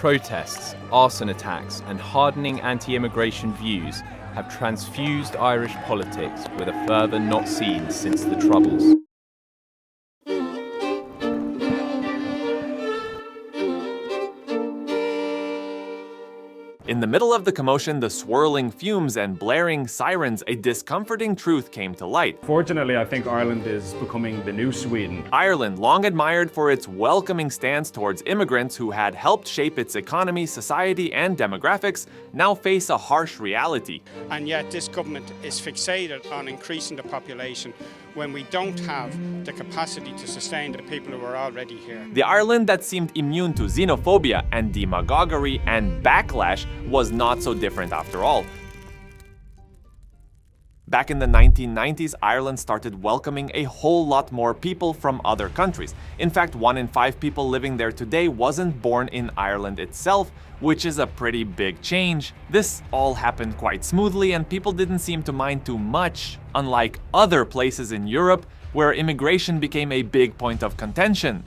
Protests, arson attacks, and hardening anti-immigration views have transfused Irish politics with a fervour not seen since the Troubles. In the middle of the commotion, the swirling fumes and blaring sirens, a discomforting truth came to light. Fortunately, I think Ireland is becoming the new Sweden. Ireland, long admired for its welcoming stance towards immigrants who had helped shape its economy, society, and demographics, now face a harsh reality. And yet this government is fixated on increasing the population when we don't have the capacity to sustain the people who are already here. The Ireland that seemed immune to xenophobia and demagoguery and backlash was not so different after all. Back in the 1990s, Ireland started welcoming a whole lot more people from other countries. In fact, 1 in 5 people living there today wasn't born in Ireland itself, which is a pretty big change. This all happened quite smoothly and people didn't seem to mind too much, unlike other places in Europe where immigration became a big point of contention.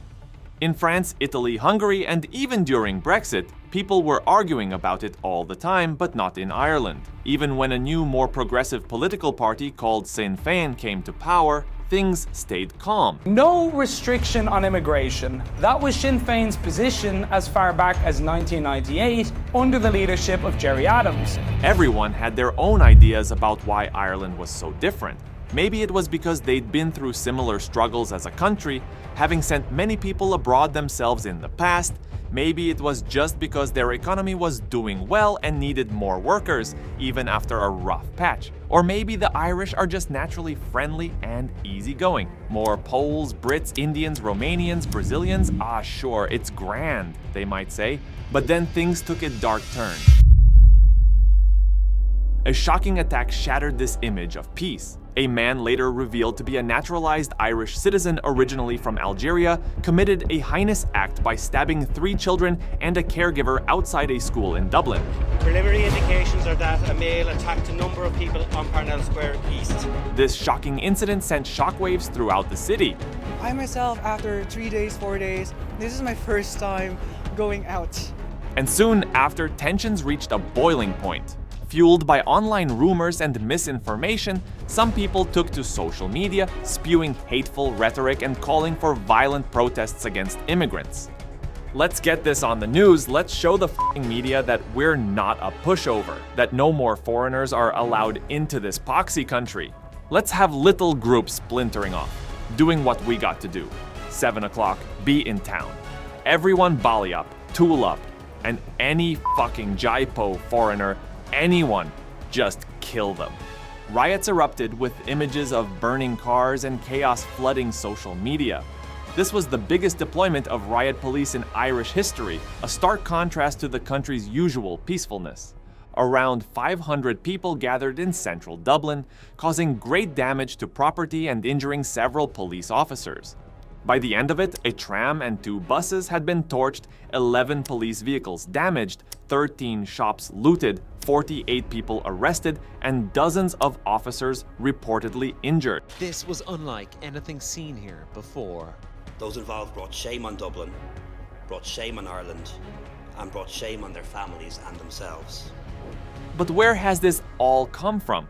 In France, Italy, Hungary, and even during Brexit, people were arguing about it all the time, but not in Ireland. Even when a new, more progressive political party called Sinn Féin came to power, things stayed calm. No restriction on immigration. That was Sinn Féin's position as far back as 1998 under the leadership of Gerry Adams. Everyone had their own ideas about why Ireland was so different. Maybe it was because they'd been through similar struggles as a country, having sent many people abroad themselves in the past. Maybe it was just because their economy was doing well and needed more workers, even after a rough patch. Or maybe the Irish are just naturally friendly and easygoing. More Poles, Brits, Indians, Romanians, Brazilians, sure, it's grand, they might say. But then things took a dark turn. A shocking attack shattered this image of peace. A man later revealed to be a naturalized Irish citizen originally from Algeria committed a heinous act by stabbing 3 children and a caregiver outside a school in Dublin. Preliminary indications are that a male attacked a number of people on Parnell Square East. This shocking incident sent shockwaves throughout the city. I myself, after 3 days, 4 days, this is my first time going out. And soon after, tensions reached a boiling point. Fueled by online rumors and misinformation, some people took to social media, spewing hateful rhetoric and calling for violent protests against immigrants. Let's get this on the news. Let's show the f***ing media that we're not a pushover, that no more foreigners are allowed into this poxy country. Let's have little groups splintering off, doing what we got to do. 7 o'clock, be in town. Everyone volley up, tool up, and any fucking Jaipo foreigner, anyone, just kill them. Riots erupted with images of burning cars and chaos flooding social media. This was the biggest deployment of riot police in Irish history, a stark contrast to the country's usual peacefulness. Around 500 people gathered in central Dublin, causing great damage to property and injuring several police officers. By the end of it, a tram and 2 buses had been torched, 11 police vehicles damaged, 13 shops looted, 48 people arrested, and dozens of officers reportedly injured. This was unlike anything seen here before. Those involved brought shame on Dublin, brought shame on Ireland, and brought shame on their families and themselves. But where has this all come from?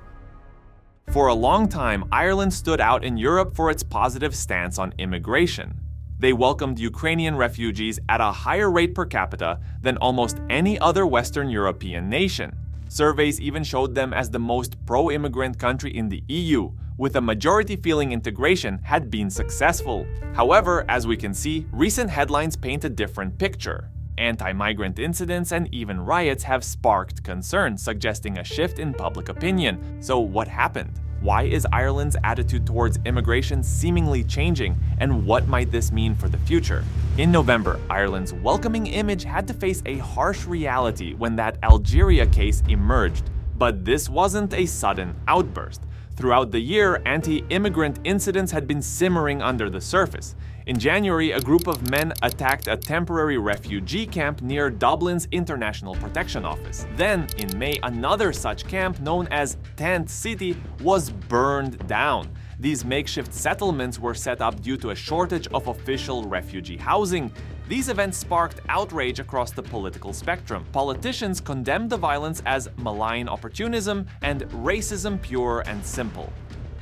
For a long time, Ireland stood out in Europe for its positive stance on immigration. They welcomed Ukrainian refugees at a higher rate per capita than almost any other Western European nation. Surveys even showed them as the most pro-immigrant country in the EU, with a majority feeling integration had been successful. However, as we can see, recent headlines paint a different picture. Anti-migrant incidents and even riots have sparked concern, suggesting a shift in public opinion. So what happened? Why is Ireland's attitude towards immigration seemingly changing, and what might this mean for the future? In November, Ireland's welcoming image had to face a harsh reality when that Algeria case emerged. But this wasn't a sudden outburst. Throughout the year, anti-immigrant incidents had been simmering under the surface. In January, a group of men attacked a temporary refugee camp near Dublin's International Protection Office. Then, in May, another such camp, known as Tent City, was burned down. These makeshift settlements were set up due to a shortage of official refugee housing. These events sparked outrage across the political spectrum. Politicians condemned the violence as malign opportunism and racism pure and simple.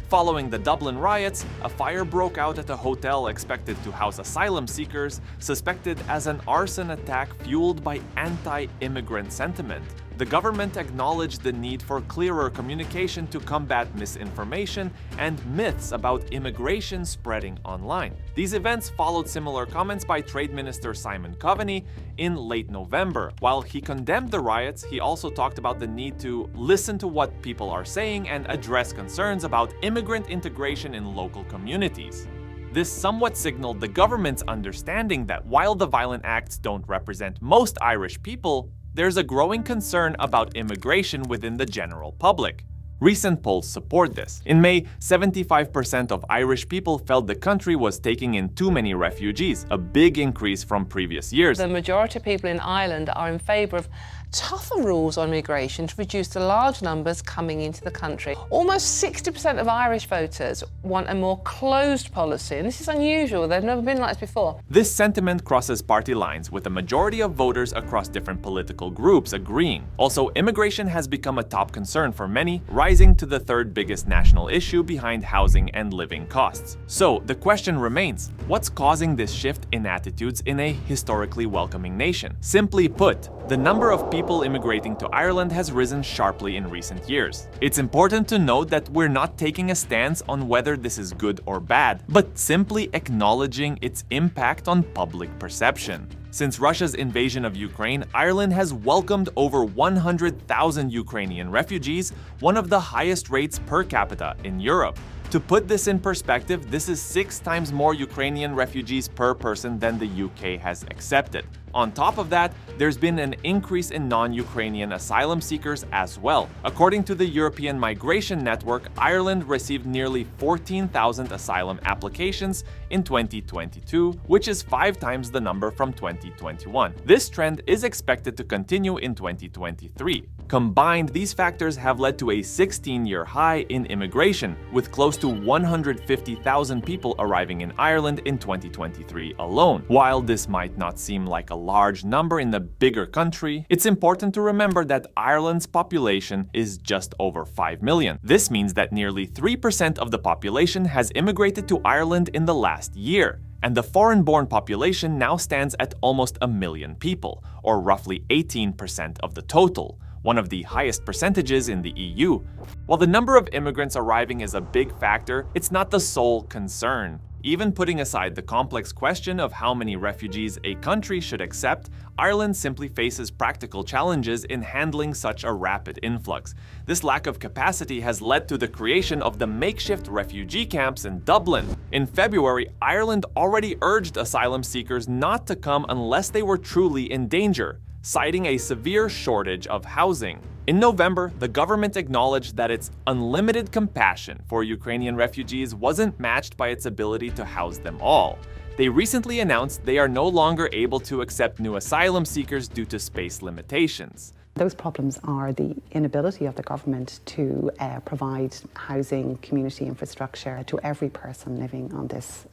Following the Dublin riots, a fire broke out at a hotel expected to house asylum seekers, suspected as an arson attack fueled by anti-immigrant sentiment. The government acknowledged the need for clearer communication to combat misinformation and myths about immigration spreading online. These events followed similar comments by Trade Minister Simon Coveney in late November. While he condemned the riots, he also talked about the need to listen to what people are saying and address concerns about immigrant integration in local communities. This somewhat signaled the government's understanding that while the violent acts don't represent most Irish people, there's a growing concern about immigration within the general public. Recent polls support this. In May, 75% of Irish people felt the country was taking in too many refugees, a big increase from previous years. The majority of people in Ireland are in favour of tougher rules on immigration to reduce the large numbers coming into the country. Almost 60% of Irish voters want a more closed policy, and this is unusual. They've never been like this before. This sentiment crosses party lines, with a majority of voters across different political groups agreeing. Also, immigration has become a top concern for many, rising to the third biggest national issue behind housing and living costs. So, the question remains, what's causing this shift in attitudes in a historically welcoming nation? Simply put, the number of people immigrating to Ireland has risen sharply in recent years. It's important to note that we're not taking a stance on whether this is good or bad, but simply acknowledging its impact on public perception. Since Russia's invasion of Ukraine, Ireland has welcomed over 100,000 Ukrainian refugees, one of the highest rates per capita in Europe. To put this in perspective, this is 6 times more Ukrainian refugees per person than the UK has accepted. On top of that, there's been an increase in non-Ukrainian asylum seekers as well. According to the European Migration Network, Ireland received nearly 14,000 asylum applications in 2022, which is 5 times the number from 2021. This trend is expected to continue in 2023. Combined, these factors have led to a 16-year high in immigration, with close to 150,000 people arriving in Ireland in 2023 alone. While this might not seem like a large number in the bigger country, it's important to remember that Ireland's population is just over 5 million. This means that nearly 3% of the population has immigrated to Ireland in the last year, and the foreign-born population now stands at almost 1 million people, or roughly 18% of the total, one of the highest percentages in the EU. While the number of immigrants arriving is a big factor, it's not the sole concern. Even putting aside the complex question of how many refugees a country should accept, Ireland simply faces practical challenges in handling such a rapid influx. This lack of capacity has led to the creation of the makeshift refugee camps in Dublin. In February, Ireland already urged asylum seekers not to come unless they were truly in danger, citing a severe shortage of housing. In November, the government acknowledged that its unlimited compassion for Ukrainian refugees wasn't matched by its ability to house them all. They recently announced they are no longer able to accept new asylum seekers due to space limitations. Those problems are the inability of the government to provide housing, community infrastructure to every person living on this,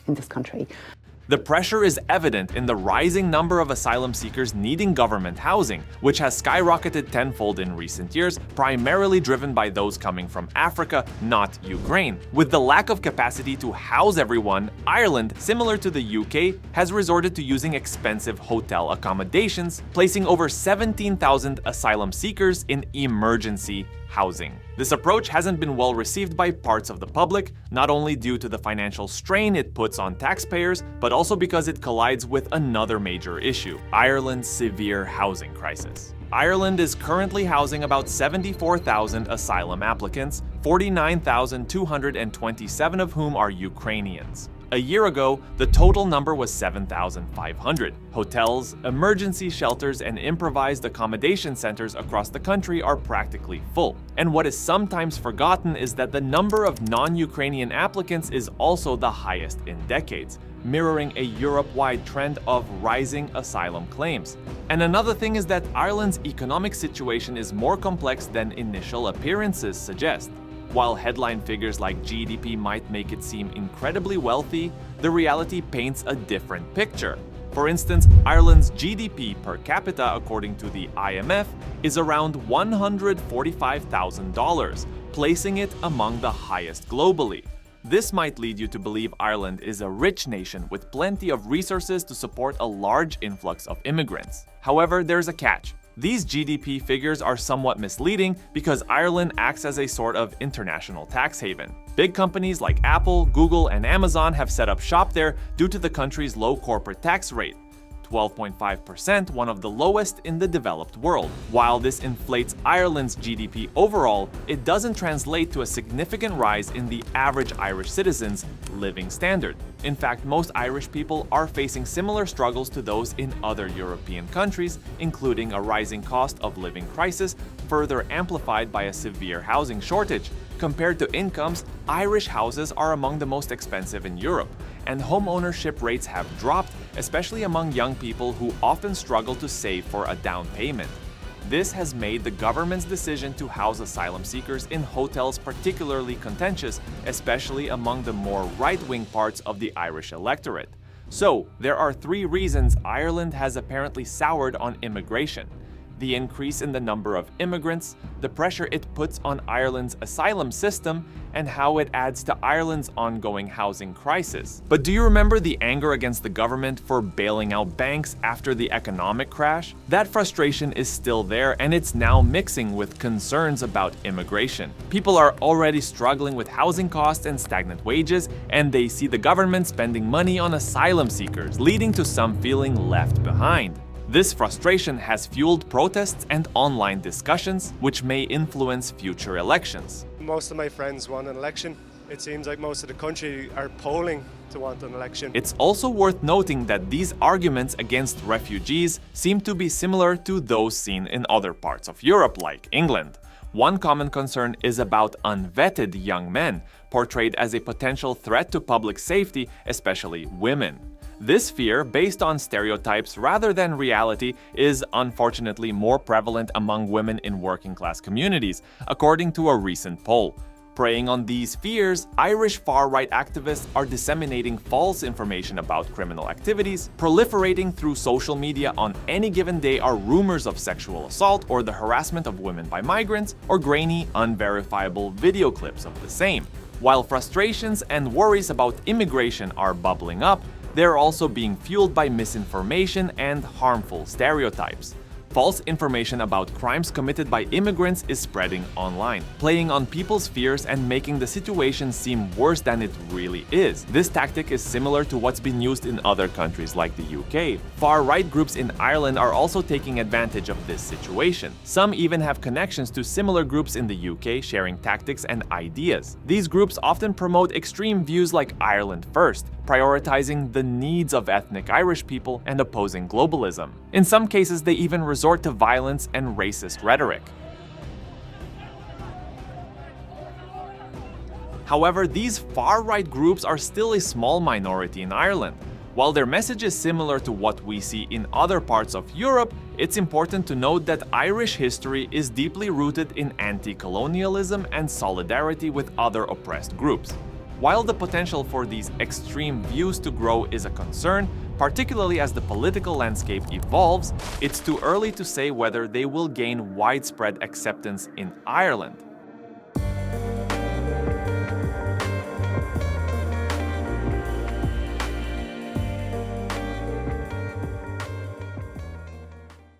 in this country. The pressure is evident in the rising number of asylum seekers needing government housing, which has skyrocketed tenfold in recent years, primarily driven by those coming from Africa, not Ukraine. With the lack of capacity to house everyone, Ireland, similar to the UK, has resorted to using expensive hotel accommodations, placing over 17,000 asylum seekers in emergency housing. This approach hasn't been well received by parts of the public, not only due to the financial strain it puts on taxpayers, but also because it collides with another major issue: Ireland's severe housing crisis. Ireland is currently housing about 74,000 asylum applicants, 49,227 of whom are Ukrainians. A year ago, the total number was 7,500. Hotels, emergency shelters, and improvised accommodation centers across the country are practically full. And what is sometimes forgotten is that the number of non-Ukrainian applicants is also the highest in decades, mirroring a Europe-wide trend of rising asylum claims. And another thing is that Ireland's economic situation is more complex than initial appearances suggest. While headline figures like GDP might make it seem incredibly wealthy, the reality paints a different picture. For instance, Ireland's GDP per capita, according to the IMF, is around $145,000, placing it among the highest globally. This might lead you to believe Ireland is a rich nation with plenty of resources to support a large influx of immigrants. However, there's a catch. These GDP figures are somewhat misleading because Ireland acts as a sort of international tax haven. Big companies like Apple, Google, and Amazon have set up shop there due to the country's low corporate tax rate. 12.5%, one of the lowest in the developed world. While this inflates Ireland's GDP overall, it doesn't translate to a significant rise in the average Irish citizen's living standard. In fact, most Irish people are facing similar struggles to those in other European countries, including a rising cost of living crisis, further amplified by a severe housing shortage. Compared to incomes, Irish houses are among the most expensive in Europe, and home ownership rates have dropped, especially among young people who often struggle to save for a down payment. This has made the government's decision to house asylum seekers in hotels particularly contentious, especially among the more right-wing parts of the Irish electorate. So, there are 3 reasons Ireland has apparently soured on immigration: the increase in the number of immigrants, the pressure it puts on Ireland's asylum system, and how it adds to Ireland's ongoing housing crisis. But do you remember the anger against the government for bailing out banks after the economic crash? That frustration is still there, and it's now mixing with concerns about immigration. People are already struggling with housing costs and stagnant wages, and they see the government spending money on asylum seekers, leading to some feeling left behind. This frustration has fueled protests and online discussions, which may influence future elections. Most of my friends want an election. It seems like most of the country are polling to want an election. It's also worth noting that these arguments against refugees seem to be similar to those seen in other parts of Europe, like England. One common concern is about unvetted young men, portrayed as a potential threat to public safety, especially women. This fear, based on stereotypes rather than reality, is unfortunately more prevalent among women in working-class communities, according to a recent poll. Preying on these fears, Irish far-right activists are disseminating false information about criminal activities. Proliferating through social media on any given day are rumors of sexual assault or the harassment of women by migrants, or grainy, unverifiable video clips of the same. While frustrations and worries about immigration are bubbling up, they're also being fueled by misinformation and harmful stereotypes. False information about crimes committed by immigrants is spreading online, playing on people's fears and making the situation seem worse than it really is. This tactic is similar to what's been used in other countries like the UK. Far-right groups in Ireland are also taking advantage of this situation. Some even have connections to similar groups in the UK, sharing tactics and ideas. These groups often promote extreme views like Ireland first, prioritizing the needs of ethnic Irish people and opposing globalism. In some cases, they even resort to violence and racist rhetoric. However, these far-right groups are still a small minority in Ireland. While their message is similar to what we see in other parts of Europe, it's important to note that Irish history is deeply rooted in anti-colonialism and solidarity with other oppressed groups. While the potential for these extreme views to grow is a concern, particularly as the political landscape evolves, it's too early to say whether they will gain widespread acceptance in Ireland.